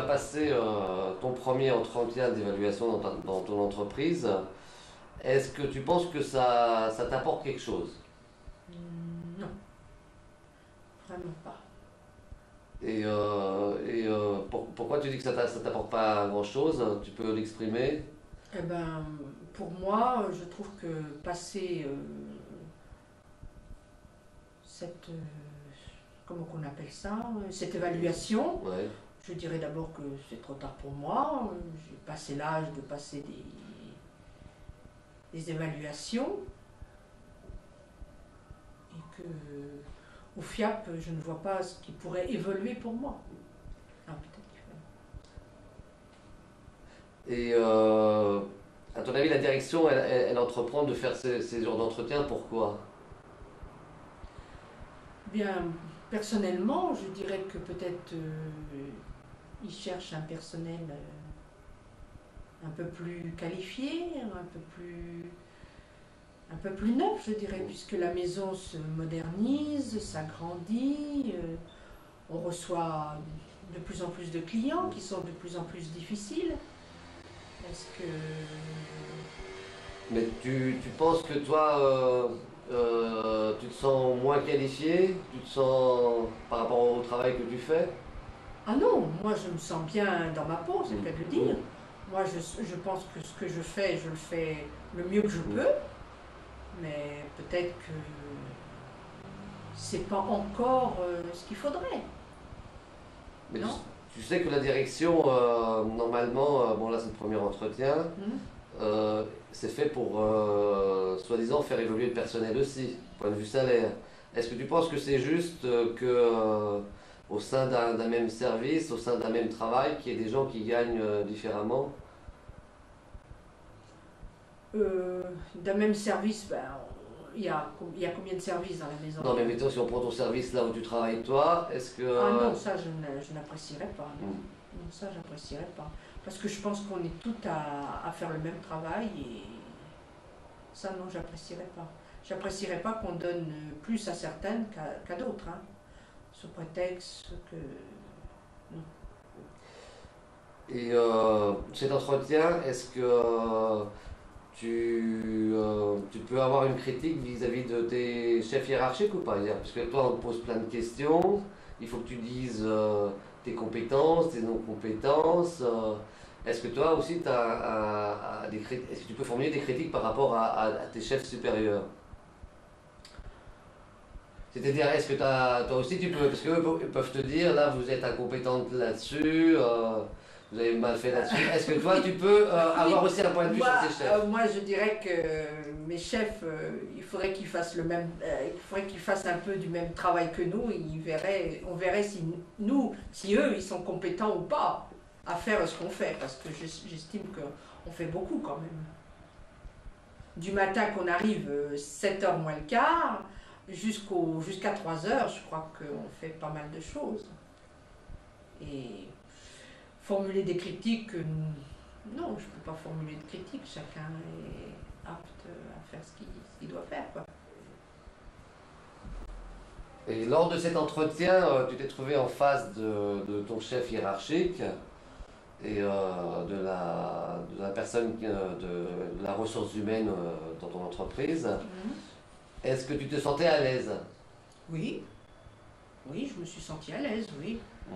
passé ton premier entretien d'évaluation dans ton entreprise, est-ce que tu penses que ça t'apporte quelque chose? Non, vraiment pas. Pourquoi tu dis que ça t'apporte pas grand-chose? Tu peux l'exprimer? Eh ben, pour moi, je trouve que passer cette, comment qu'on appelle ça, cette évaluation, Ouais. je dirais d'abord que c'est trop tard pour moi. J'ai passé l'âge de passer des évaluations et que au FIAP, je ne vois pas ce qui pourrait évoluer pour moi. Ah, peut-être qu'il Et à ton avis, la direction, elle entreprend de faire ces genres d'entretien, pourquoi? Bien, personnellement, je dirais que peut-être ils cherchent un personnel un peu plus qualifié, un peu plus neuf, je dirais, puisque la maison se modernise, s'agrandit, on reçoit de plus en plus de clients qui sont de plus en plus difficiles. Est-ce que... Mais tu penses que toi, tu te sens moins qualifié? Tu te sens par rapport au travail que tu fais? Ah non, moi je me sens bien dans ma peau, c'est le cas de le dire. Mm. Moi je pense que ce que je le fais le mieux que je Mm. peux, mais peut-être que c'est pas encore ce qu'il faudrait, Mais non? tu sais que la direction, normalement, bon là c'est le premier entretien, Hmm. c'est fait pour, soi-disant, faire évoluer le personnel aussi, point de vue salaire. Est-ce que tu penses que c'est juste que au sein d'un même service, au sein d'un même travail, qu'il y ait des gens qui gagnent différemment? D'un même service, ben, il y a combien de services dans la maison? Non, mais mettons, si on prend ton service là où tu travailles toi, est-ce que... Ah non, ça je n'apprécierais pas, non. Hmm. Non, ça j'apprécierais pas. Parce que je pense qu'on est tout à faire le même travail et ça non, j'apprécierais pas. J'apprécierais pas qu'on donne plus à certaines qu'à d'autres, hein, sous prétexte que... Non. Et cet entretien, est-ce que tu peux avoir une critique vis-à-vis de tes chefs hiérarchiques ou pas? Parce que toi, on te pose plein de questions, il faut que tu dises tes compétences, tes non-compétences. Est-ce que toi aussi, est-ce que tu peux formuler des critiques par rapport à tes chefs supérieurs? C'est-à-dire, est-ce que toi aussi tu peux, parce qu'eux ils peuvent te dire, là vous êtes incompétente là-dessus, vous avez mal fait là-dessus. Est-ce que toi tu peux Oui, avoir aussi un point de vue moi, sur tes chefs? moi je dirais que mes chefs, il faudrait qu'ils fassent le même, il faudrait qu'ils fassent un peu du même travail que nous. On verrait si nous, si eux, ils sont compétents ou pas à faire ce qu'on fait, parce que j'estime qu'on fait beaucoup quand même. Du matin qu'on arrive 7h moins le quart, jusqu'à 3h, je crois qu'on fait pas mal de choses. Et formuler des critiques, non, je ne peux pas formuler de critiques, chacun est apte à faire ce qu'il doit faire, quoi. Et lors de cet entretien, tu t'es trouvé en face de ton chef hiérarchique et de la personne de la ressource humaine dans ton entreprise. Mhm. Est-ce que tu te sentais à l'aise? Oui, oui, je me suis sentie à l'aise, oui. Mm.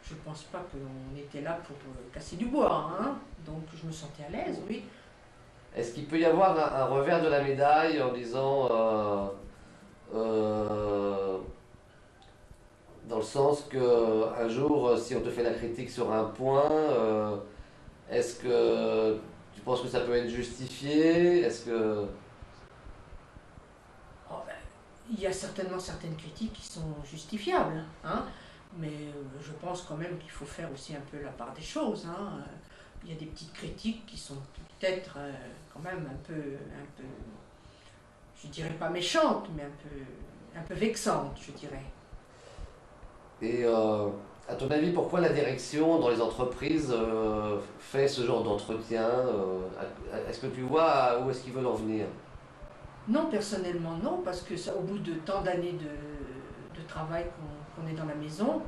Je pense pas qu'on était là pour casser du bois, hein. Donc je me sentais à l'aise, oui. Est-ce qu'il peut y avoir un revers de la médaille en disant euh, dans le sens que un jour, si on te fait la critique sur un point, est-ce que tu penses que ça peut être justifié? Est-ce que... Oh, ben, il y a certainement certaines critiques qui sont justifiables, hein. Mais je pense quand même qu'il faut faire aussi un peu la part des choses, hein. Il y a des petites critiques qui sont peut-être quand même un peu, je dirais pas méchantes, mais un peu vexantes, je dirais. Et à ton avis, pourquoi la direction dans les entreprises fait ce genre d'entretien est-ce que tu vois où est-ce qu'ils veulent en venir? Non, personnellement non, parce que ça, au bout de tant d'années de travail qu'on est dans la maison,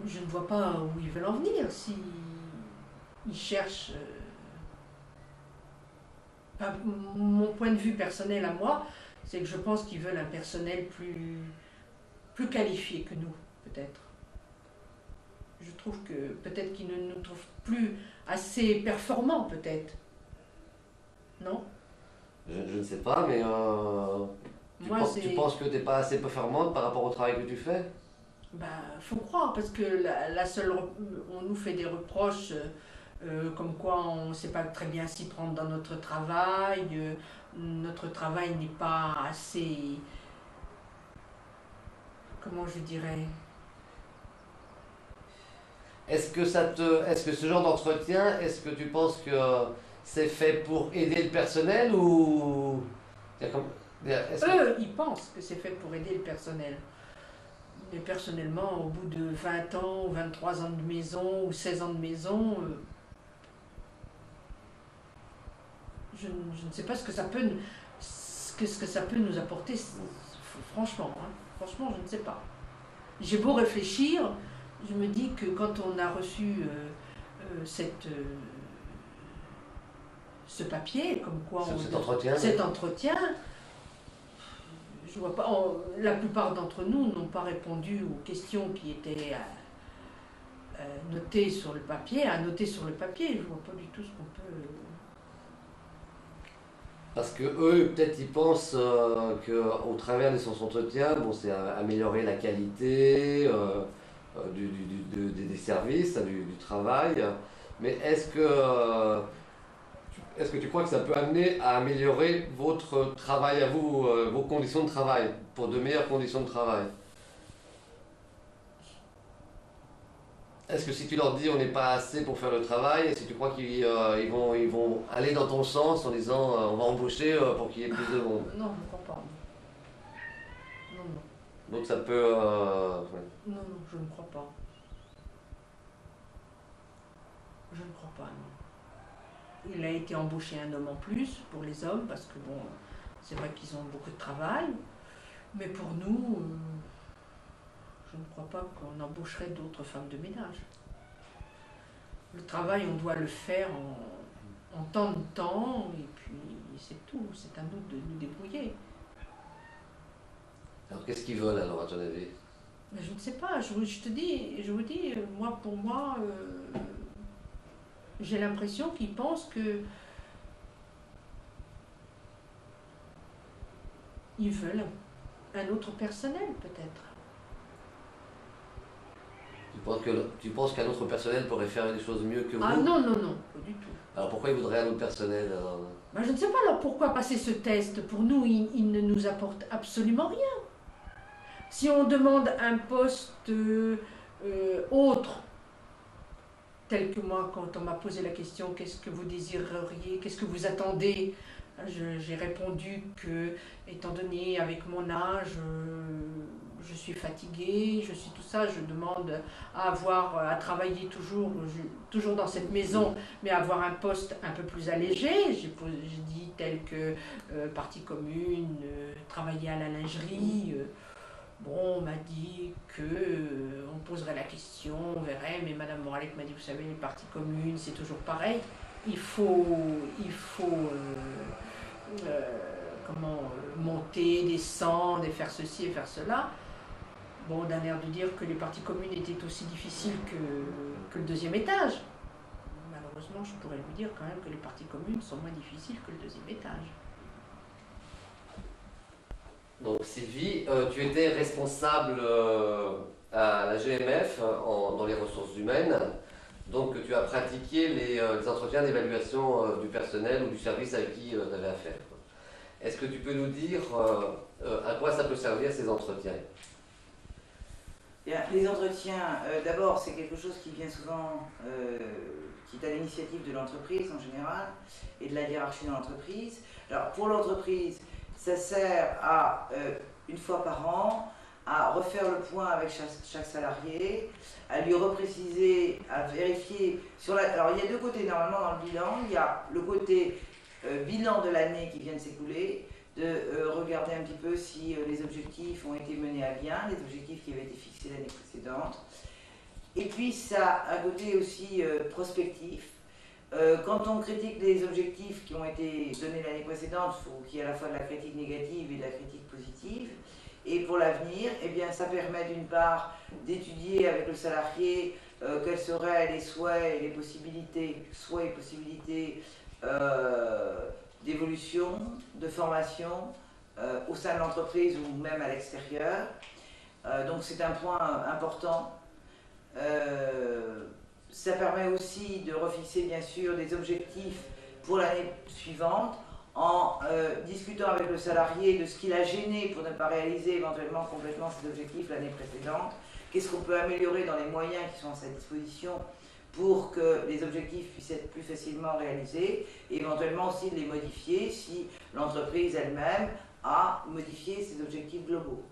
je ne vois pas où ils veulent en venir. Si ils cherchent... enfin, mon point de vue personnel à moi, c'est que je pense qu'ils veulent un personnel plus qualifié que nous, peut-être. Je trouve que peut-être qu'ils ne nous trouvent plus assez performants, peut-être. Non? Je ne sais pas, mais Moi, tu penses que tu n'es pas assez performante par rapport au travail que tu fais? ben, faut croire, parce que on nous fait des reproches comme quoi on ne sait pas très bien s'y prendre dans notre travail, notre travail n'est pas assez, comment je dirais, Est-ce que ce genre d'entretien, est-ce que tu penses que c'est fait pour aider le personnel ou est-ce que eux, ils pensent que c'est fait pour aider le personnel. Mais personnellement, au bout de 20 ans, ou 23 ans de maison, ou 16 ans de maison, je ne sais pas ce que ça peut, ce que ça peut nous apporter, franchement. Hein. Franchement, je ne sais pas. J'ai beau réfléchir, je me dis que quand on a reçu ce papier, comme quoi cet entretien, je vois pas, la plupart d'entre nous n'ont pas répondu aux questions qui étaient notées sur le papier, à noter sur le papier. Je vois pas du tout ce qu'on peut. Parce que eux, peut-être, ils pensent qu'au travers de son entretien, bon, c'est améliorer la qualité des services, du travail. Mais est-ce que tu crois que ça peut amener à améliorer votre travail à vous, vos conditions de travail, pour de meilleures conditions de travail? Est-ce que si tu leur dis on n'est pas assez pour faire le travail, est-ce que tu crois ils vont aller dans ton sens en disant on va embaucher pour qu'il y ait plus de monde? Non, je ne crois pas. Non, non. Donc ça peut... ouais. Non, non, je ne crois pas. Je ne crois pas, non. Il a été embauché un homme en plus pour les hommes, parce que bon, c'est vrai qu'ils ont beaucoup de travail. Mais pour nous, je ne crois pas qu'on embaucherait d'autres femmes de ménage. Le travail, on doit le faire en temps de temps, et puis c'est tout. C'est à nous de nous débrouiller. Alors qu'est-ce qu'ils veulent alors à ton avis? Mais je ne sais pas, je vous dis, moi, pour moi, j'ai l'impression qu'ils pensent que ils veulent un autre personnel, peut-être. Tu penses qu'un autre personnel pourrait faire les choses mieux que vous? Ah non, non, non, pas du tout. Alors pourquoi ils voudraient un autre personnel alors? Ben, je ne sais pas alors pourquoi passer ce test. Pour nous, il ne nous apporte absolument rien. Si on demande un poste autre, tel que moi, quand on m'a posé la question, qu'est-ce que vous désireriez, qu'est-ce que vous attendez, j'ai répondu que, étant donné avec mon âge, je suis fatiguée, je suis tout ça, je demande à travailler toujours dans cette maison, mais avoir un poste un peu plus allégé. J'ai dit tel que partie commune, travailler à la lingerie. Bon, on m'a dit que on poserait la question, on verrait, mais Madame Moralek m'a dit, vous savez, les parties communes, c'est toujours pareil. Il faut monter, descendre et faire ceci et faire cela. Bon, d'un air de dire que les parties communes étaient aussi difficiles que le deuxième étage. Malheureusement, je pourrais lui dire quand même que les parties communes sont moins difficiles que le deuxième étage. Donc Sylvie, tu étais responsable à la GMF dans les ressources humaines, donc tu as pratiqué les entretiens d'évaluation du personnel ou du service avec qui tu avais affaire. Est-ce que tu peux nous dire à quoi ça peut servir ces entretiens? Bien, les entretiens, d'abord, c'est quelque chose qui vient souvent, qui est à l'initiative de l'entreprise en général et de la hiérarchie dans l'entreprise. Alors, pour l'entreprise, ça sert à, une fois par an, à refaire le point avec chaque salarié, à lui repréciser, à vérifier sur la... Alors, il y a deux côtés normalement dans le bilan. Il y a le côté bilan de l'année qui vient de s'écouler, de regarder un petit peu si les objectifs ont été menés à bien, les objectifs qui avaient été fixés l'année précédente. Et puis ça a un côté aussi prospectif. Quand on critique les objectifs qui ont été donnés l'année précédente, il faut qu'il y ait à la fois de la critique négative et de la critique positive. Et pour l'avenir, eh bien, ça permet d'une part d'étudier avec le salarié quels seraient les souhaits et les possibilités, d'évolution, de formation au sein de l'entreprise ou même à l'extérieur. Donc c'est un point important. Ça permet aussi de refixer bien sûr des objectifs pour l'année suivante en discutant avec le salarié de ce qui l'a gêné pour ne pas réaliser éventuellement complètement ses objectifs l'année précédente. Qu'est-ce qu'on peut améliorer dans les moyens qui sont à sa disposition pour que les objectifs puissent être plus facilement réalisés et éventuellement aussi de les modifier si l'entreprise elle-même a modifié ses objectifs globaux.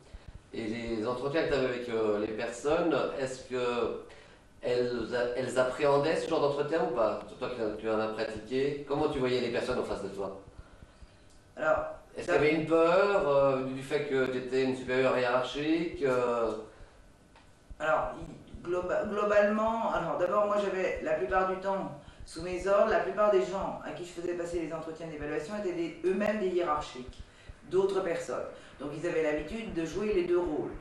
Et les entretiens que tu avais avec les personnes, est-ce qu'elles appréhendaient ce genre d'entretien ou pas? Toi tu en as pratiqué, comment tu voyais les personnes en face de toi? Alors, est-ce qu'il y avait une peur du fait que tu étais une supérieure hiérarchique Alors, globalement, alors d'abord moi j'avais la plupart du temps sous mes ordres, la plupart des gens à qui je faisais passer les entretiens d'évaluation étaient eux-mêmes des hiérarchiques, d'autres personnes. Donc ils avaient l'habitude de jouer les deux rôles.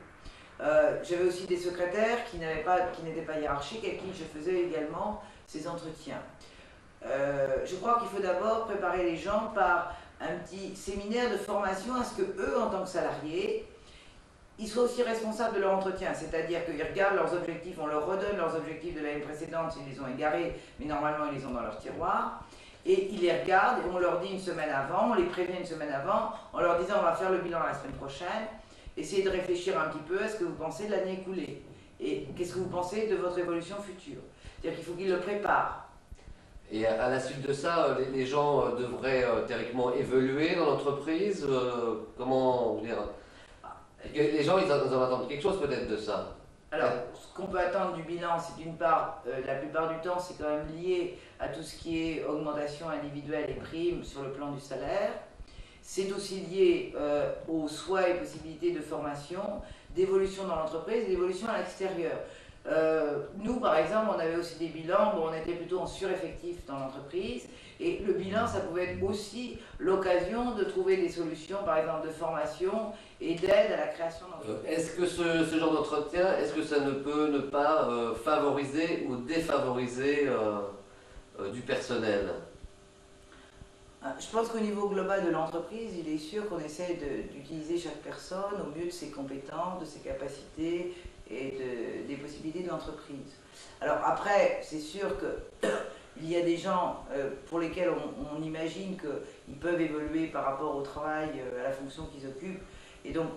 J'avais aussi des secrétaires qui n'étaient pas hiérarchiques et à qui je faisais également ces entretiens. Je crois qu'il faut d'abord préparer les gens par un petit séminaire de formation à ce que eux, en tant que salariés, ils soient aussi responsables de leur entretien, c'est-à-dire qu'ils regardent leurs objectifs, on leur redonne leurs objectifs de l'année précédente s'ils les ont égarés, mais normalement ils les ont dans leur tiroir, et ils les regardent et on leur dit une semaine avant, on les prévient une semaine avant, en leur disant on va faire le bilan la semaine prochaine, essayez de réfléchir un petit peu à ce que vous pensez de l'année écoulée, et qu'est-ce que vous pensez de votre évolution future. C'est-à-dire qu'il faut qu'ils le préparent. Et à la suite de ça, les gens devraient théoriquement évoluer dans l'entreprise. Comment dire, les gens, ils en attendent quelque chose peut-être de ça. Alors, ce qu'on peut attendre du bilan, c'est d'une part, la plupart du temps, c'est quand même lié à tout ce qui est augmentation individuelle et primes sur le plan du salaire. C'est aussi lié aux souhaits et possibilités de formation, d'évolution dans l'entreprise et d'évolution à l'extérieur. Nous, par exemple, on avait aussi des bilans où on était plutôt en sureffectif dans l'entreprise. Et le bilan, ça pouvait être aussi l'occasion de trouver des solutions, par exemple de formation et d'aide à la création d'entreprises. Est-ce que ce genre d'entretien, est-ce que ça ne peut ne pas favoriser ou défavoriser du personnel? Je pense qu'au niveau global de l'entreprise, il est sûr qu'on essaie d'utiliser chaque personne au mieux de ses compétences, de ses capacités et des possibilités de l'entreprise. Alors après, c'est sûr qu'il y a des gens pour lesquels on imagine qu'ils peuvent évoluer par rapport au travail, à la fonction qu'ils occupent, et donc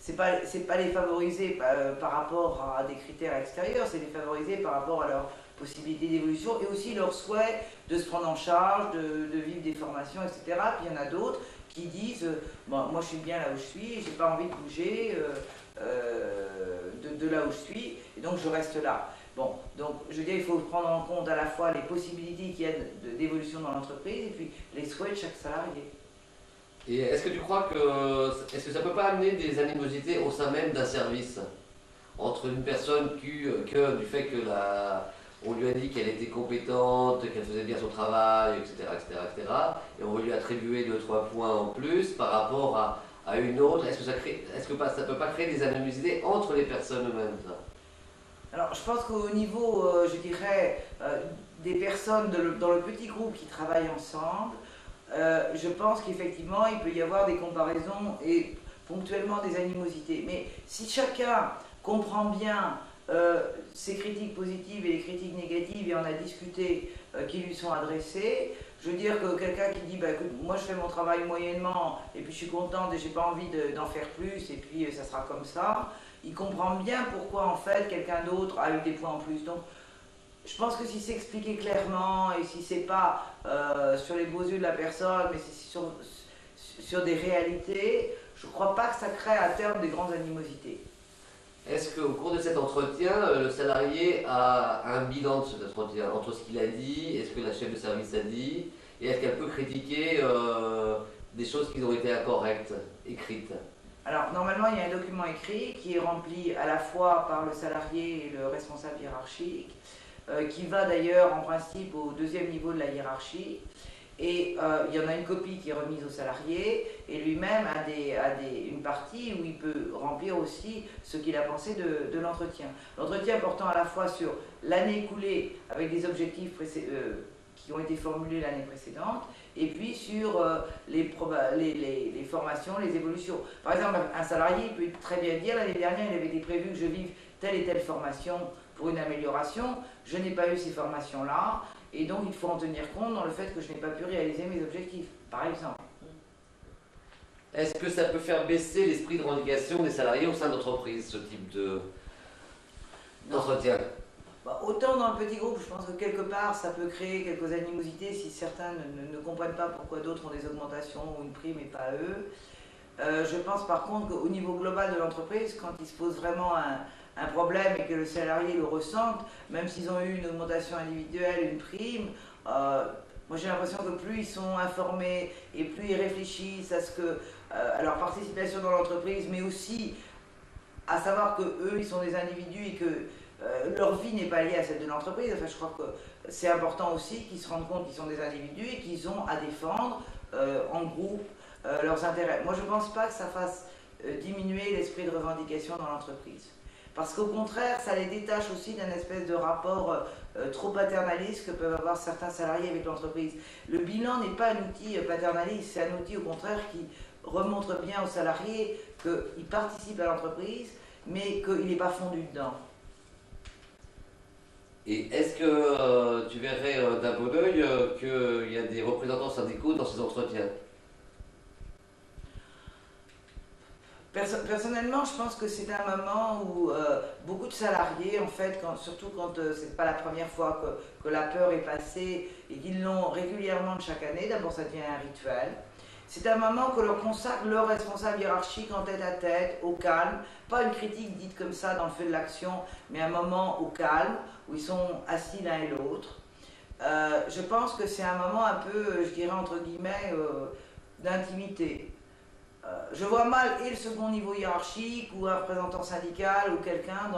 c'est pas les favoriser par rapport à des critères extérieurs, c'est les favoriser par rapport à leurs possibilités d'évolution et aussi leur souhait de se prendre en charge, de vivre des formations, etc. Puis il y en a d'autres qui disent bon, moi je suis bien là où je suis, j'ai pas envie de bouger de là où je suis, et donc je reste là. Bon, donc je veux dire, il faut prendre en compte à la fois les possibilités qu'il y a d'évolution dans l'entreprise et puis les souhaits de chaque salarié. Et est-ce que tu crois que ça peut pas amener des animosités au sein même d'un service entre une personne que du fait que on lui a dit qu'elle était compétente, qu'elle faisait bien son travail, etc., et on va lui attribuer 2-3 points en plus par rapport à une autre. Est-ce que ça peut pas créer des animosités entre les personnes eux-mêmes, ça? Alors, je pense qu'au niveau, je dirais, des personnes dans le petit groupe qui travaillent ensemble, je pense qu'effectivement, il peut y avoir des comparaisons et ponctuellement des animosités. Mais si chacun comprend bien ces critiques positives et les critiques négatives, et on a discuté qui lui sont adressées, je veux dire que quelqu'un qui dit bah, écoute, moi je fais mon travail moyennement et puis je suis contente et j'ai pas envie d'en faire plus et puis ça sera comme ça, il comprend bien pourquoi en fait quelqu'un d'autre a eu des points en plus. Donc je pense que si c'est expliqué clairement et si c'est pas sur les beaux yeux de la personne, mais si c'est sur des réalités, je crois pas que ça crée à terme des grandes animosités. Est-ce qu'au cours de cet entretien, le salarié a un bilan de cet entretien entre ce qu'il a dit et ce que la chef de service a dit, et est-ce qu'elle peut critiquer des choses qui ont été incorrectes, écrites? Alors, normalement, il y a un document écrit qui est rempli à la fois par le salarié et le responsable hiérarchique, qui va d'ailleurs en principe au deuxième niveau de la hiérarchie. Et il y en a une copie qui est remise au salarié, et lui-même a une partie où il peut remplir aussi ce qu'il a pensé de l'entretien. L'entretien portant à la fois sur l'année écoulée avec des objectifs qui ont été formulés l'année précédente, et puis sur les formations, les évolutions. Par exemple, un salarié peut très bien dire, l'année dernière, il avait été prévu que je vive telle et telle formation pour une amélioration, je n'ai pas eu ces formations-là, et donc il faut en tenir compte dans le fait que je n'ai pas pu réaliser mes objectifs, par exemple. Est-ce que ça peut faire baisser l'esprit de revendication des salariés au sein d'entreprise, ce type d'entretien? Autant dans le petit groupe, je pense que quelque part ça peut créer quelques animosités si certains ne comprennent pas pourquoi d'autres ont des augmentations ou une prime et pas eux. Je pense par contre qu'au niveau global de l'entreprise, quand il se pose vraiment un problème et que le salarié le ressente, même s'ils ont eu une augmentation individuelle, une prime, moi j'ai l'impression que plus ils sont informés et plus ils réfléchissent à leur participation dans l'entreprise, mais aussi à savoir qu'eux ils sont des individus et que leur vie n'est pas liée à celle de l'entreprise. Enfin, je crois que c'est important aussi qu'ils se rendent compte qu'ils sont des individus et qu'ils ont à défendre en groupe leurs intérêts. Moi je ne pense pas que ça fasse diminuer l'esprit de revendication dans l'entreprise. Parce qu'au contraire, ça les détache aussi d'un espèce de rapport trop paternaliste que peuvent avoir certains salariés avec l'entreprise. Le bilan n'est pas un outil paternaliste, c'est un outil au contraire qui remontre bien aux salariés qu'il participe à l'entreprise, mais qu'il n'est pas fondu dedans. Et est-ce que tu verrais d'un bon oeil qu'il y a des représentants syndicaux dans ces entretiens? Personnellement, je pense que c'est un moment où beaucoup de salariés, en fait, surtout quand c'est pas la première fois que la peur est passée et qu'ils l'ont régulièrement de chaque année, d'abord ça devient un rituel. C'est un moment que leur consacre leur responsable hiérarchique en tête à tête, au calme. Pas une critique dite comme ça dans le feu de l'action, mais un moment au calme, où ils sont assis l'un et l'autre. Je pense que c'est un moment un peu, je dirais entre guillemets, d'intimité. Je vois mal et le second niveau hiérarchique ou un représentant syndical ou quelqu'un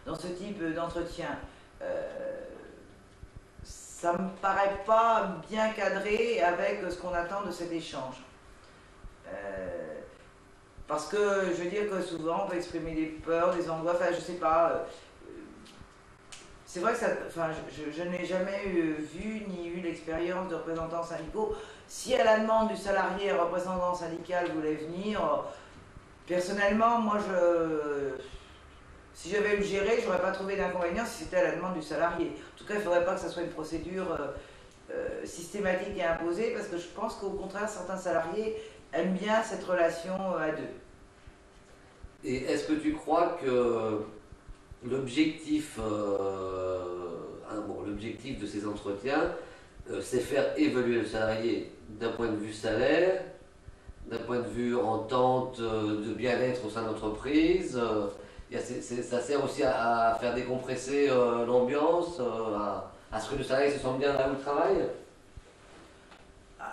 dans ce type d'entretien. Ça ne me paraît pas bien cadré avec ce qu'on attend de cet échange. Parce que je veux dire que souvent on peut exprimer des peurs, des angoisses, enfin je sais pas. C'est vrai que ça, enfin, je n'ai jamais vu ni eu l'expérience de représentants syndicaux. Si à la demande du salarié, un représentant syndical voulait venir, personnellement, moi, si j'avais eu le gérer, je n'aurais pas trouvé d'inconvénient si c'était à la demande du salarié. En tout cas, il ne faudrait pas que ça soit une procédure systématique et imposée, parce que je pense qu'au contraire, certains salariés aiment bien cette relation à deux. Et est-ce que tu crois que l'objectif de ces entretiens, c'est faire évoluer le salarié d'un point de vue salaire, d'un point de vue entente de bien-être au sein de l'entreprise. Ça sert aussi à faire décompresser l'ambiance, à ce que le salarié se sente bien là où il travaille.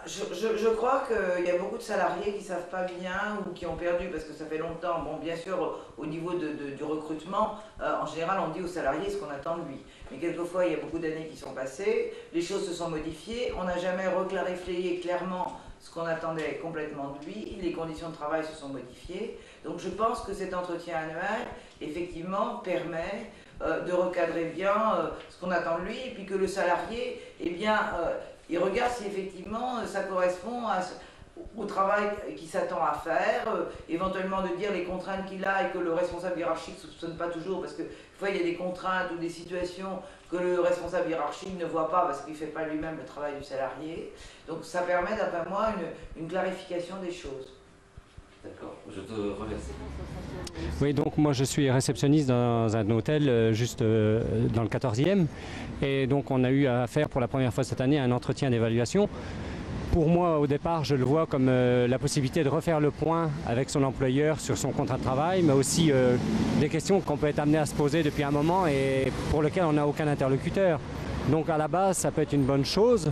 Je crois qu'il y a beaucoup de salariés qui ne savent pas bien ou qui ont perdu parce que ça fait longtemps. Bon, bien sûr, au niveau du recrutement, en général, on dit au salarié ce qu'on attend de lui. Mais quelquefois, il y a beaucoup d'années qui sont passées, les choses se sont modifiées, on n'a jamais reclarifié clairement ce qu'on attendait complètement de lui, les conditions de travail se sont modifiées. Donc je pense que cet entretien annuel, effectivement, permet de recadrer bien ce qu'on attend de lui et puis que le salarié, eh bien, il regarde si effectivement ça correspond au travail qu'il s'attend à faire, éventuellement de dire les contraintes qu'il a et que le responsable hiérarchique ne soupçonne pas toujours, parce que des fois il y a des contraintes ou des situations que le responsable hiérarchique ne voit pas parce qu'il ne fait pas lui-même le travail du salarié. Donc ça permet d'après moi une clarification des choses. D'accord, je te remercie. Oui, donc moi je suis réceptionniste dans un hôtel juste dans le 14e. Et donc on a eu à faire pour la première fois cette année un entretien d'évaluation. Pour moi, au départ, je le vois comme la possibilité de refaire le point avec son employeur sur son contrat de travail, mais aussi des questions qu'on peut être amené à se poser depuis un moment et pour lesquelles on n'a aucun interlocuteur. Donc à la base, ça peut être une bonne chose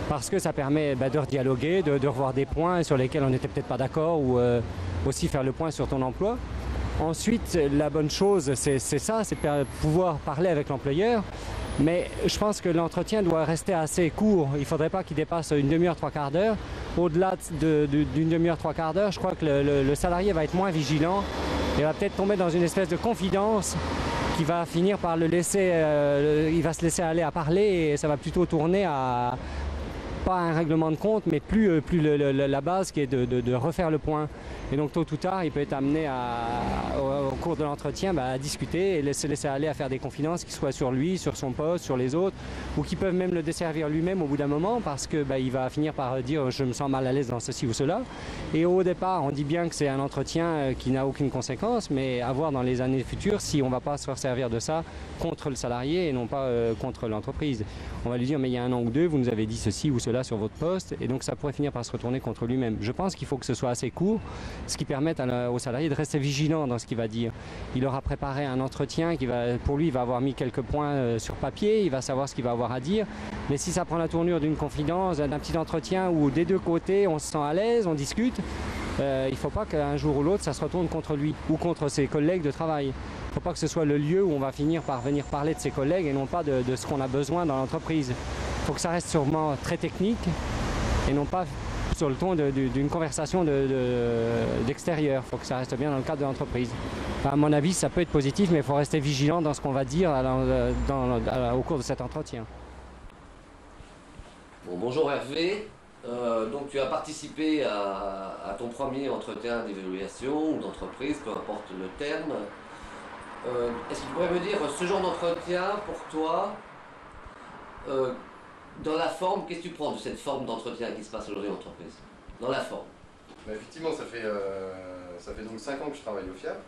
parce que ça permet de redialoguer, de revoir des points sur lesquels on n'était peut-être pas d'accord ou aussi faire le point sur ton emploi. Ensuite, la bonne chose, c'est ça, c'est pouvoir parler avec l'employeur. Mais je pense que l'entretien doit rester assez court. Il ne faudrait pas qu'il dépasse une demi-heure, trois quarts d'heure. Au-delà d'une demi-heure, trois quarts d'heure, je crois que le salarié va être moins vigilant et va peut-être tomber dans une espèce de confidence qui va finir par le laisser, il va se laisser aller à parler et ça va plutôt tourner à pas un règlement de compte, mais plus la base qui est de refaire le point. Et donc tôt ou tard, il peut être amené au cours de l'entretien à discuter et se laisser aller à faire des confidences qui soient sur lui, sur son poste, sur les autres, ou qui peuvent même le desservir lui-même au bout d'un moment parce que il va finir par dire je me sens mal à l'aise dans ceci ou cela. Et au départ, on dit bien que c'est un entretien qui n'a aucune conséquence, mais à voir dans les années futures si on ne va pas se faire servir de ça contre le salarié et non pas contre l'entreprise. On va lui dire mais il y a un an ou deux, vous nous avez dit ceci ou cela sur votre poste et donc ça pourrait finir par se retourner contre lui-même. Je pense qu'il faut que ce soit assez court, ce qui permette au salarié de rester vigilant dans ce qu'il va dire. Il aura préparé un entretien qui pour lui, il va avoir mis quelques points sur papier, il va savoir ce qu'il va avoir à dire. Mais si ça prend la tournure d'une confidence, d'un petit entretien où des deux côtés on se sent à l'aise, on discute, il ne faut pas qu'un jour ou l'autre ça se retourne contre lui ou contre ses collègues de travail. Il ne faut pas que ce soit le lieu où on va finir par venir parler de ses collègues et non pas de ce qu'on a besoin dans l'entreprise. Il faut que ça reste sûrement très technique et non pas sur le ton d'une conversation d'extérieur. Il faut que ça reste bien dans le cadre de l'entreprise. Enfin, à mon avis, ça peut être positif, mais il faut rester vigilant dans ce qu'on va dire au cours de cet entretien. Bon, bonjour Hervé. Donc tu as participé à ton premier entretien d'évaluation ou d'entreprise, peu importe le terme. Est-ce que tu pourrais me dire, ce genre d'entretien, pour toi, dans la forme, qu'est-ce que tu prends de cette forme d'entretien qui se passe aujourd'hui en entreprise? Dans la forme. Effectivement, ça fait donc 5 ans que je travaille au FIAP.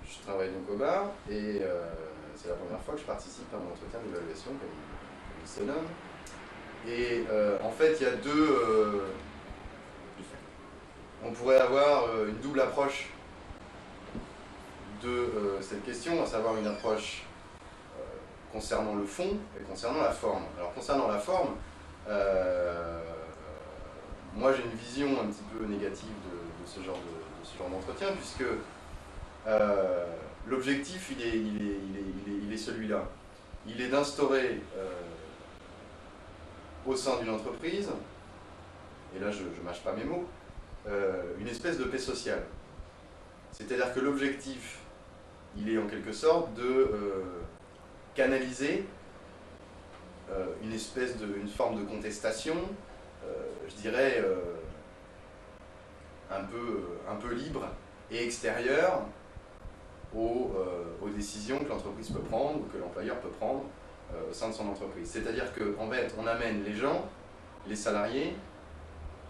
Je travaille donc au bar et c'est la première fois que je participe à un entretien d'évaluation, comme il se nomme. Et en fait, il y a on pourrait avoir une double approche de cette question, à savoir une approche concernant le fond et concernant la forme. Alors concernant la forme, moi j'ai une vision un petit peu négative de ce genre d'entretien, puisque l'objectif il est celui-là. Il est d'instaurer au sein d'une entreprise, et là je ne mâche pas mes mots, une espèce de paix sociale. C'est-à-dire que l'objectif, il est en quelque sorte de canaliser une forme de contestation, je dirais un peu libre et extérieure aux décisions que l'entreprise peut prendre ou que l'employeur peut prendre au sein de son entreprise. C'est-à-dire qu'en fait, on amène les gens, les salariés,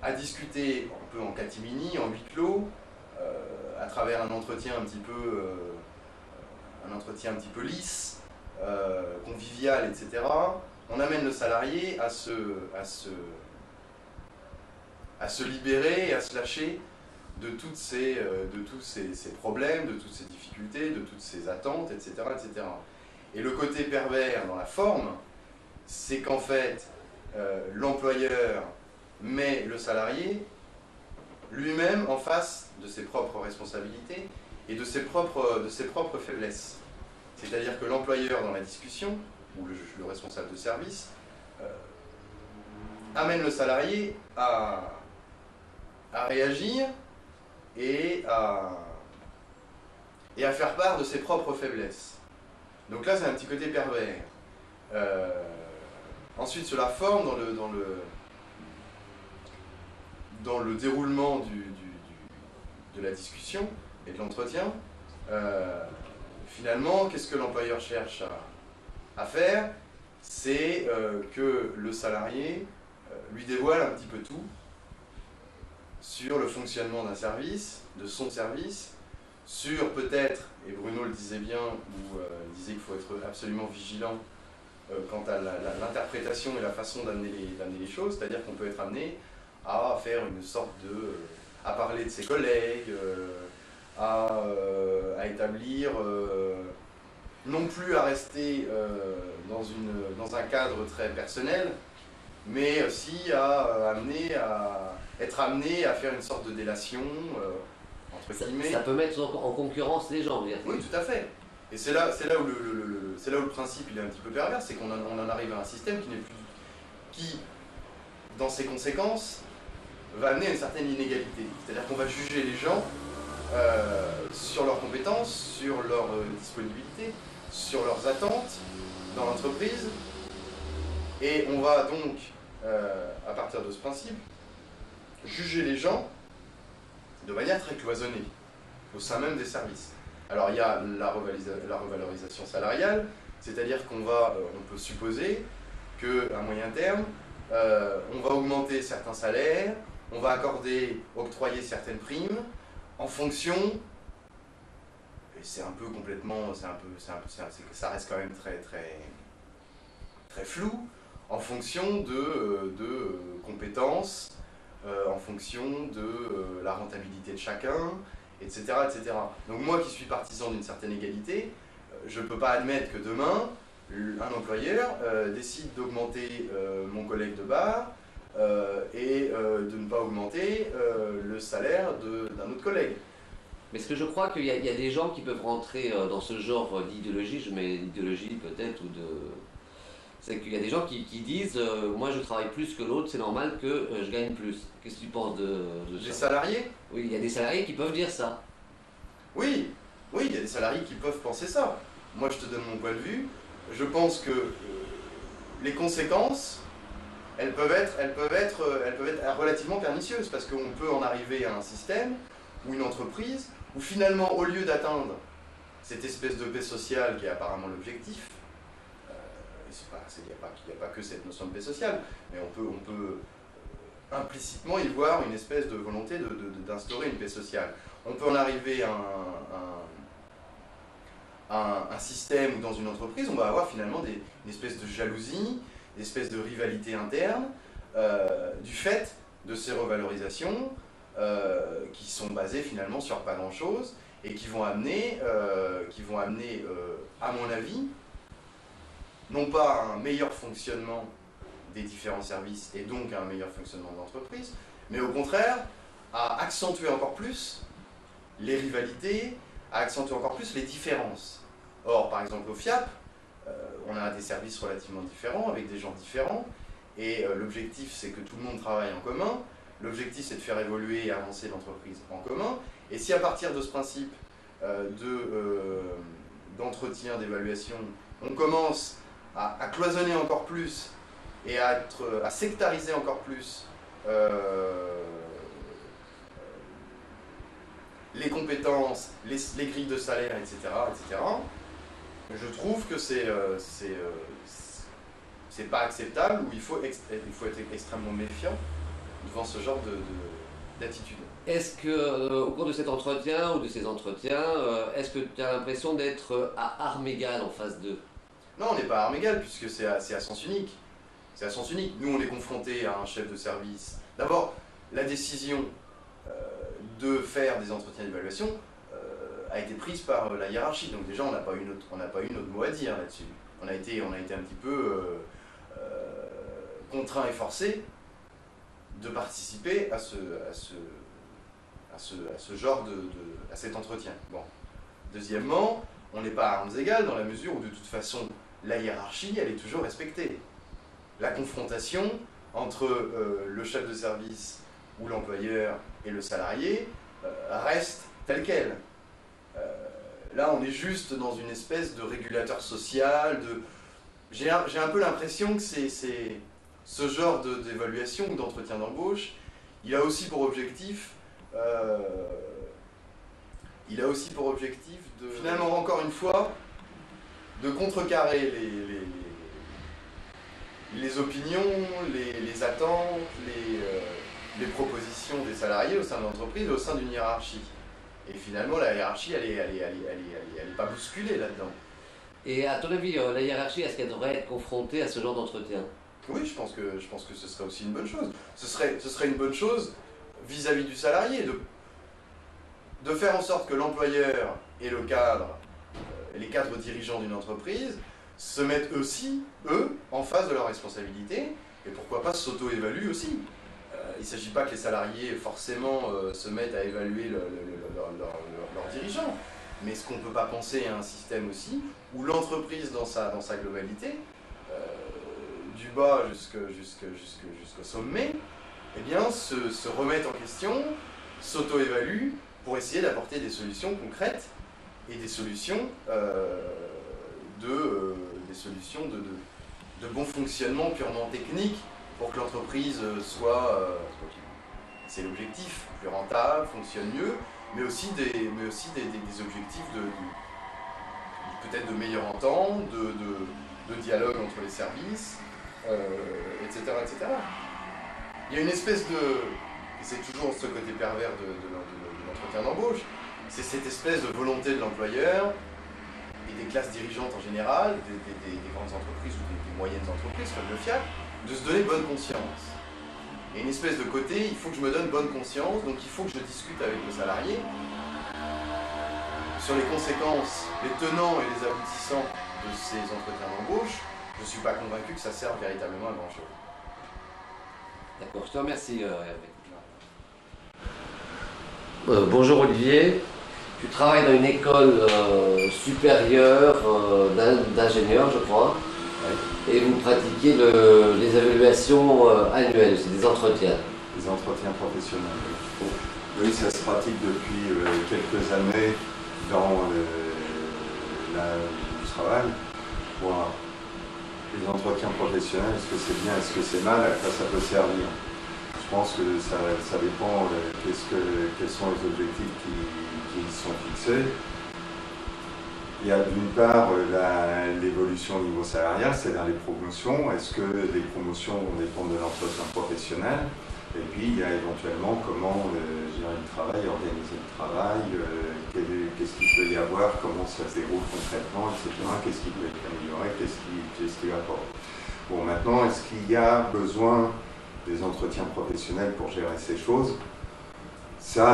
à discuter un peu en catimini, en huis clos, à travers un entretien un petit peu lisse, convivial, etc. On amène le salarié à se libérer et à se lâcher de tous ces problèmes, de toutes ces difficultés, de toutes ces attentes, etc., etc. Et le côté pervers dans la forme, c'est qu'en fait, l'employeur met le salarié lui-même en face de ses propres responsabilités et de ses propres faiblesses. C'est-à-dire que l'employeur dans la discussion, ou le responsable de service, amène le salarié à réagir et à faire part de ses propres faiblesses. Donc là, c'est un petit côté pervers. Ensuite, sur la forme, dans le déroulement de la discussion et de l'entretien, finalement, qu'est-ce que l'employeur cherche à faire? C'est que le salarié lui dévoile un petit peu tout sur le fonctionnement d'un service, de son service, sur peut-être, et Bruno le disait bien, ou disait qu'il faut être absolument vigilant quant à l'interprétation et la façon d'amener les choses, c'est-à-dire qu'on peut être amené à faire une sorte à parler de ses collègues, à établir, non plus à rester dans un cadre très personnel, mais aussi à être amené à faire une sorte de délation entre guillemets. Ça peut mettre en concurrence les gens. Oui, tout à fait. Et c'est là où le principe il est un petit peu pervers, c'est qu'on en arrive à un système qui, dans ses conséquences, va amener à une certaine inégalité. C'est-à-dire qu'on va juger les gens sur leurs compétences, sur leur disponibilité, sur leurs attentes dans l'entreprise. Et on va donc, à partir de ce principe, juger les gens de manière très cloisonnée, au sein même des services. Alors il y a la revalorisation salariale, c'est-à-dire on peut supposer qu'à moyen terme, on va augmenter certains salaires, on va octroyer certaines primes en fonction, et c'est un peu complètement, ça reste quand même très, très, très flou, en fonction de compétences, en fonction de la rentabilité de chacun, etc., etc. Donc moi qui suis partisan d'une certaine égalité, je ne peux pas admettre que demain, un employeur décide d'augmenter mon collègue de bar et de ne pas augmenter le salaire d'un autre collègue. Mais est-ce que je crois qu'il y a des gens qui peuvent rentrer dans ce genre d'idéologie, je mets idéologie peut-être, ou de... C'est qu'il y a des gens qui disent moi je travaille plus que l'autre, c'est normal que je gagne plus. Qu'est-ce que tu penses de ça? Les salariés? Oui, il y a des salariés qui peuvent dire ça. Oui, il y a des salariés qui peuvent penser ça. Moi je te donne mon point de vue. Je pense que les conséquences, elles peuvent être relativement pernicieuses, parce qu'on peut en arriver à un système ou une entreprise où finalement, au lieu d'atteindre cette espèce de paix sociale qui est apparemment l'objectif, il n'y a pas que cette notion de paix sociale, mais on peut implicitement y voir une espèce de volonté d'instaurer une paix sociale. On peut en arriver à un système où dans une entreprise, on va avoir finalement une espèce de jalousie, une espèce de rivalité interne, du fait de ces revalorisations qui sont basées finalement sur pas grand-chose et qui vont amener, à mon avis, non pas à un meilleur fonctionnement des différents services et donc à un meilleur fonctionnement de l'entreprise, mais au contraire à accentuer encore plus les rivalités, à accentuer encore plus les différences. Or, par exemple au FIAP, on a des services relativement différents, avec des gens différents, et l'objectif c'est que tout le monde travaille en commun, l'objectif c'est de faire évoluer et avancer l'entreprise en commun, et si à partir de ce principe d'entretien, d'évaluation, on commence à cloisonner encore plus et à sectariser encore plus les compétences, les grilles de salaire, etc., etc., je trouve que c'est pas acceptable, ou il faut être extrêmement méfiant devant ce genre d'attitude. Est-ce que, au cours de cet entretien ou de ces entretiens, est-ce que tu as l'impression d'être à armes égales en face d'eux? Non, on n'est pas à armes égales, puisque c'est à sens unique. C'est à sens unique. Nous, on est confronté à un chef de service. D'abord, la décision de faire des entretiens d'évaluation a été prise par la hiérarchie. Donc déjà, on n'a pas eu notre mot à dire là-dessus. On a été un petit peu contraint et forcé de participer à cet entretien. Bon. Deuxièmement, on n'est pas à armes égales dans la mesure où de toute façon la hiérarchie elle est toujours respectée. La confrontation entre le chef de service ou l'employeur et le salarié reste telle qu'elle. Là on est juste dans une espèce de régulateur social, j'ai un peu l'impression que c'est ce genre d'évaluation ou d'entretien d'embauche, il a aussi pour objectif de, finalement, encore une fois, de contrecarrer les opinions, les attentes, les propositions des salariés au sein de l'entreprise et au sein d'une hiérarchie. Et finalement, la hiérarchie, elle est pas bousculée là-dedans. Et à ton avis, la hiérarchie, est-ce qu'elle devrait être confrontée à ce genre d'entretien? Oui, je pense que ce serait aussi une bonne chose. Ce serait une bonne chose vis-à-vis du salarié, de faire en sorte que l'employeur et le cadre, les cadres dirigeants d'une entreprise, se mettent aussi, eux, en face de leurs responsabilités, et pourquoi pas s'auto-évaluent aussi. Il ne s'agit pas que les salariés forcément se mettent à évaluer leurs dirigeants, mais est-ce qu'on ne peut pas penser à un système aussi où l'entreprise dans sa globalité, du bas jusqu'au sommet, eh bien, se remettent en question, s'auto-évaluent pour essayer d'apporter des solutions concrètes et des solutions de bon fonctionnement purement technique pour que l'entreprise soit, c'est l'objectif, plus rentable, fonctionne mieux, mais aussi des objectifs peut-être de meilleure entente, de dialogue entre les services, etc., etc. Il y a une espèce de... Et c'est toujours ce côté pervers de l'entretien d'embauche, c'est cette espèce de volonté de l'employeur et des classes dirigeantes en général, des grandes entreprises ou des moyennes entreprises comme le FIAC, de se donner bonne conscience. Il y a une espèce de côté, il faut que je me donne bonne conscience, donc il faut que je discute avec le salarié sur les conséquences, les tenants et les aboutissants de ces entretiens d'embauche. Je ne suis pas convaincu que ça serve véritablement à grand-chose. D'accord, je te remercie Hervé. Bonjour Olivier, tu travailles dans une école supérieure d'ingénieurs, je crois, et vous pratiquez les évaluations annuelles, c'est des entretiens. Les entretiens professionnels, oui. Oui, ça se pratique depuis quelques années dans le travail. Pour les entretiens professionnels, est-ce que c'est bien, est-ce que c'est mal, à quoi ça peut servir? Je pense que ça dépend quels sont les objectifs qui sont fixés. Il y a d'une part l'évolution au niveau salarial, c'est-à-dire les promotions. Est-ce que les promotions vont dépendre de l'entretien professionnel? Et puis il y a éventuellement comment gérer le travail, organiser le travail, qu'est-ce qu'il peut y avoir, comment ça se déroule concrètement, etc. Qu'est-ce qui peut être amélioré, qu'est-ce qui va pas. Bon, maintenant, est-ce qu'il y a besoin des entretiens professionnels pour gérer ces choses? Ça,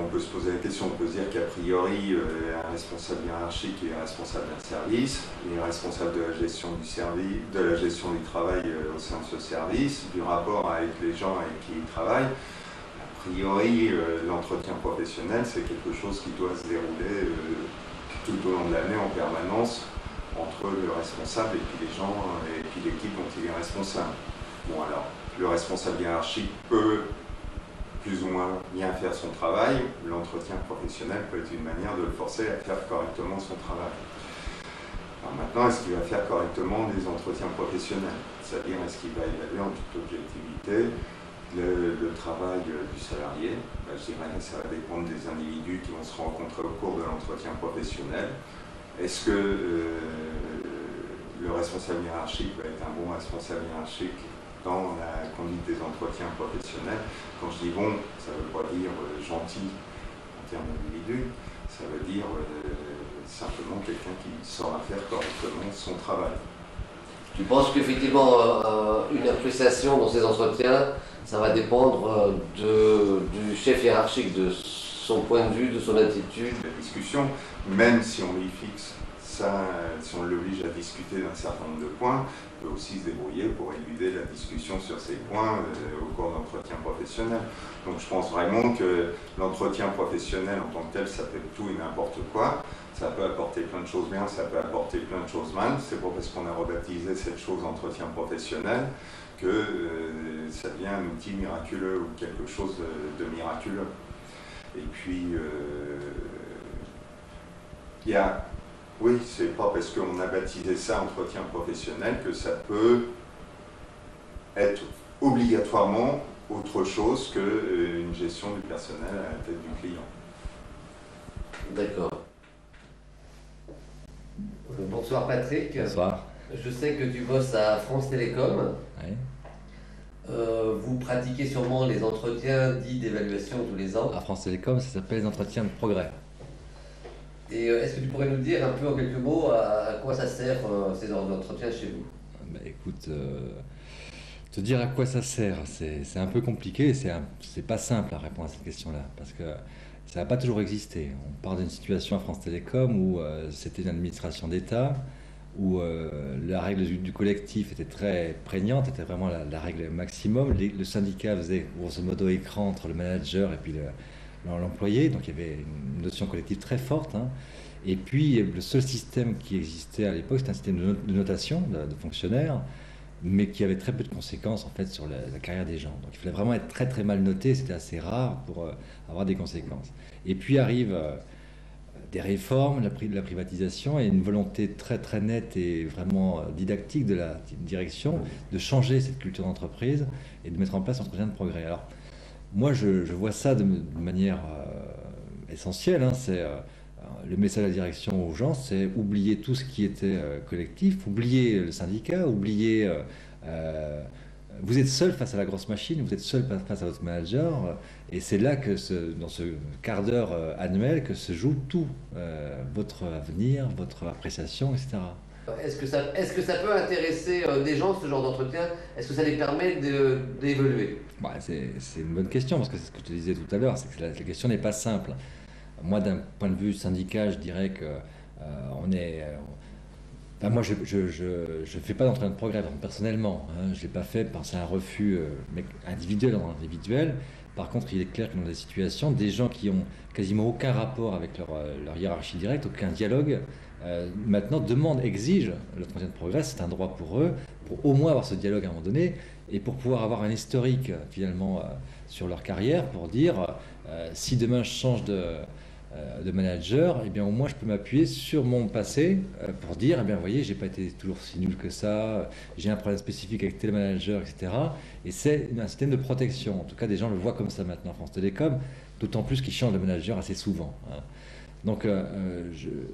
on peut se poser la question, on peut se dire qu'a priori, un responsable hiérarchique est responsable d'un service, il est responsable de la gestion du service, de la gestion du travail au sein de ce service, du rapport avec les gens avec qui il travaille. A priori, l'entretien professionnel, c'est quelque chose qui doit se dérouler tout au long de l'année en permanence entre le responsable et puis les gens et puis l'équipe dont il est responsable. Bon, alors, le responsable hiérarchique peut plus ou moins bien faire son travail, l'entretien professionnel peut être une manière de le forcer à faire correctement son travail. Alors maintenant, est-ce qu'il va faire correctement des entretiens professionnels? C'est-à-dire, est-ce qu'il va évaluer en toute objectivité le travail du salarié? Ben, je dirais que ça va dépendre des individus qui vont se rencontrer au cours de l'entretien professionnel. Est-ce que le responsable hiérarchique va être un bon responsable hiérarchique dans la conduite des entretiens professionnels? Quand je dis bon, ça ne veut pas dire gentil en termes d'individu, ça veut dire simplement quelqu'un qui saura faire correctement son travail. Tu penses qu'effectivement, une appréciation dans ces entretiens, ça va dépendre du chef hiérarchique, de son point de vue, de son attitude? La discussion, même si on lui fixe ça, si on l'oblige à discuter d'un certain nombre de points, peut aussi se débrouiller pour éluder la discussion sur ces points au cours d'entretien professionnel. Donc je pense vraiment que l'entretien professionnel en tant que tel, ça peut être tout et n'importe quoi. Ça peut apporter plein de choses bien, ça peut apporter plein de choses mal. C'est pas parce qu'on a rebaptisé cette chose entretien professionnel que ça devient un outil miraculeux ou quelque chose de miraculeux. Et puis, il y a... Oui, c'est pas parce qu'on a baptisé ça entretien professionnel que ça peut être obligatoirement autre chose qu'une gestion du personnel à la tête du client. D'accord. Bonsoir Patrick. Bonsoir. Je sais que tu bosses à France Télécom. Oui. Vous pratiquez sûrement les entretiens dits d'évaluation tous les ans. À France Télécom, ça s'appelle les entretiens de progrès. Et est-ce que tu pourrais nous dire un peu en quelques mots à quoi ça sert ces entretiens chez vous? Bah, écoute, te dire à quoi ça sert, c'est un peu compliqué, c'est pas simple à répondre à cette question-là, parce que ça n'a pas toujours existé. On part d'une situation à France Télécom où c'était une administration d'État, où la règle du collectif était très prégnante, était vraiment la règle maximum. Le syndicat faisait grosso modo écran entre le manager et puis l'employé, donc il y avait une notion collective très forte, hein. Et puis le seul système qui existait à l'époque, c'était un système de notation de fonctionnaires, mais qui avait très peu de conséquences en fait sur la carrière des gens. Donc il fallait vraiment être très très mal noté, c'était assez rare pour avoir des conséquences. Et puis arrivent des réformes, la privatisation et une volonté très très nette et vraiment didactique de la direction de changer cette culture d'entreprise et de mettre en place un entretien de progrès. Alors moi je vois ça de manière essentielle, hein, c'est le message de la direction aux gens, c'est oublier tout ce qui était collectif, oublier le syndicat, oublier... vous êtes seul face à la grosse machine, vous êtes seul face à votre manager, et c'est là que dans ce quart d'heure annuel que se joue tout, votre avenir, votre appréciation, etc. Est-ce que ça peut intéresser des gens, ce genre d'entretien? Est-ce que ça les permet d'évoluer? Bah, c'est une bonne question, parce que c'est ce que je te disais tout à l'heure, c'est que la question n'est pas simple. Moi, d'un point de vue syndicat, je dirais que on est... Enfin, moi, je fais pas d'entretien de progrès, personnellement. Hein, je ne l'ai pas fait parce que c'est un refus individuel dans l'individuel. Par contre, il est clair que dans des situations, des gens qui ont quasiment aucun rapport avec leur hiérarchie directe, aucun dialogue, maintenant exigent l'entretien de progrès. C'est un droit pour eux, pour au moins avoir ce dialogue à un moment donné, et pour pouvoir avoir un historique, finalement, sur leur carrière, pour dire, si demain je change de manager, eh bien au moins je peux m'appuyer sur mon passé pour dire, eh bien vous voyez, j'ai pas été toujours si nul que ça, j'ai un problème spécifique avec tel manager, etc. Et c'est un système de protection. En tout cas, des gens le voient comme ça maintenant en France Télécom, d'autant plus qu'ils changent de manager assez souvent, hein. Donc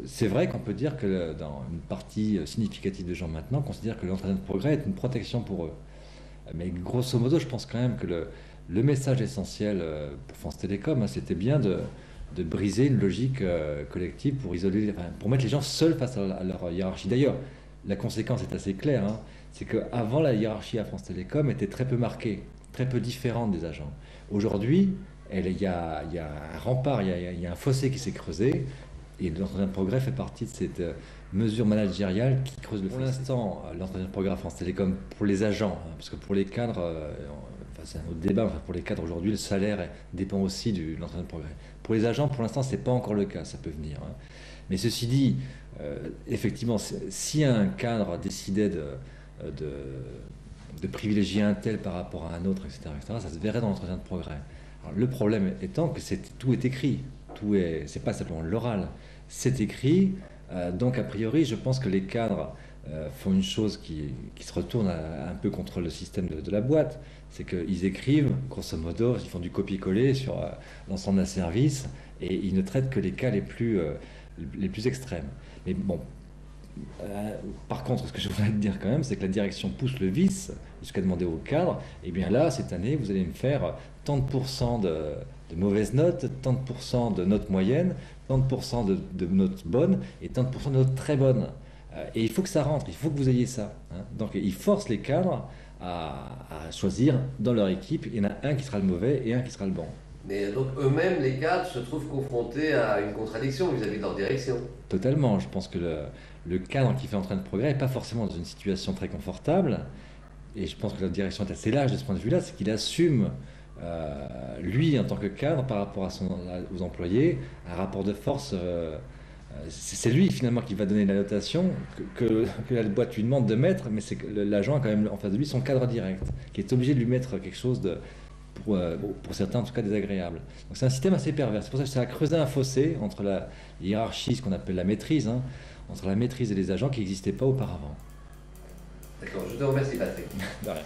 c'est vrai qu'on peut dire que dans une partie significative de gens maintenant considèrent que l'entretien de progrès est une protection pour eux. Mais grosso modo, je pense quand même que le message essentiel pour France Télécom, hein, c'était bien de briser une logique collective pour isoler, pour mettre les gens seuls face à leur hiérarchie. D'ailleurs, la conséquence est assez claire, hein, c'est qu'avant, la hiérarchie à France Télécom était très peu marquée, très peu différente des agents. Aujourd'hui, il y a un rempart, il y a un fossé qui s'est creusé, et l'entretien de progrès fait partie de cette mesure managériale qui creuse le fossé. Pour l'instant, l'entretien de progrès à France Télécom, pour les agents, hein, parce que pour les cadres, c'est un autre débat, pour les cadres aujourd'hui, le salaire dépend aussi de l'entretien de progrès. Pour les agents, pour l'instant, ce n'est pas encore le cas, ça peut venir, hein. Mais ceci dit, effectivement, si un cadre décidait de privilégier un tel par rapport à un autre, etc., ça se verrait dans l'entretien de progrès. Alors, le problème étant que tout est écrit, c'est pas simplement l'oral, c'est écrit, donc a priori, je pense que les cadres font une chose qui se retourne un peu contre le système de la boîte, c'est qu'ils écrivent, grosso modo, ils font du copier-coller sur l'ensemble d'un service et ils ne traitent que les cas les plus extrêmes. Mais bon, par contre, ce que je voudrais te dire quand même, c'est que la direction pousse le vice jusqu'à demander au cadre, et bien là, cette année, vous allez me faire tant de pourcents de mauvaises notes, tant de pourcents de notes moyennes, tant de pourcents de notes bonnes et tant de pourcents de notes très bonnes. Et il faut que ça rentre, il faut que vous ayez ça, hein. Donc ils forcent les cadres à choisir dans leur équipe. Il y en a un qui sera le mauvais et un qui sera le bon. Mais donc eux-mêmes, les cadres, se trouvent confrontés à une contradiction vis-à-vis de leur direction. Totalement. Je pense que le cadre qui fait l'entretien de progrès n'est pas forcément dans une situation très confortable. Et je pense que la direction est assez large de ce point de vue-là, c'est qu'il assume, lui, en tant que cadre, par rapport aux employés, un rapport de force. C'est lui finalement qui va donner la notation que la boîte lui demande de mettre, mais c'est que l'agent a quand même en face de lui son cadre direct, qui est obligé de lui mettre quelque chose pour certains en tout cas désagréable. Donc c'est un système assez pervers. C'est pour ça que ça a creusé un fossé entre la hiérarchie, ce qu'on appelle la maîtrise, hein, entre la maîtrise et les agents qui n'existaient pas auparavant. D'accord, je te remercie Patrick. De rien.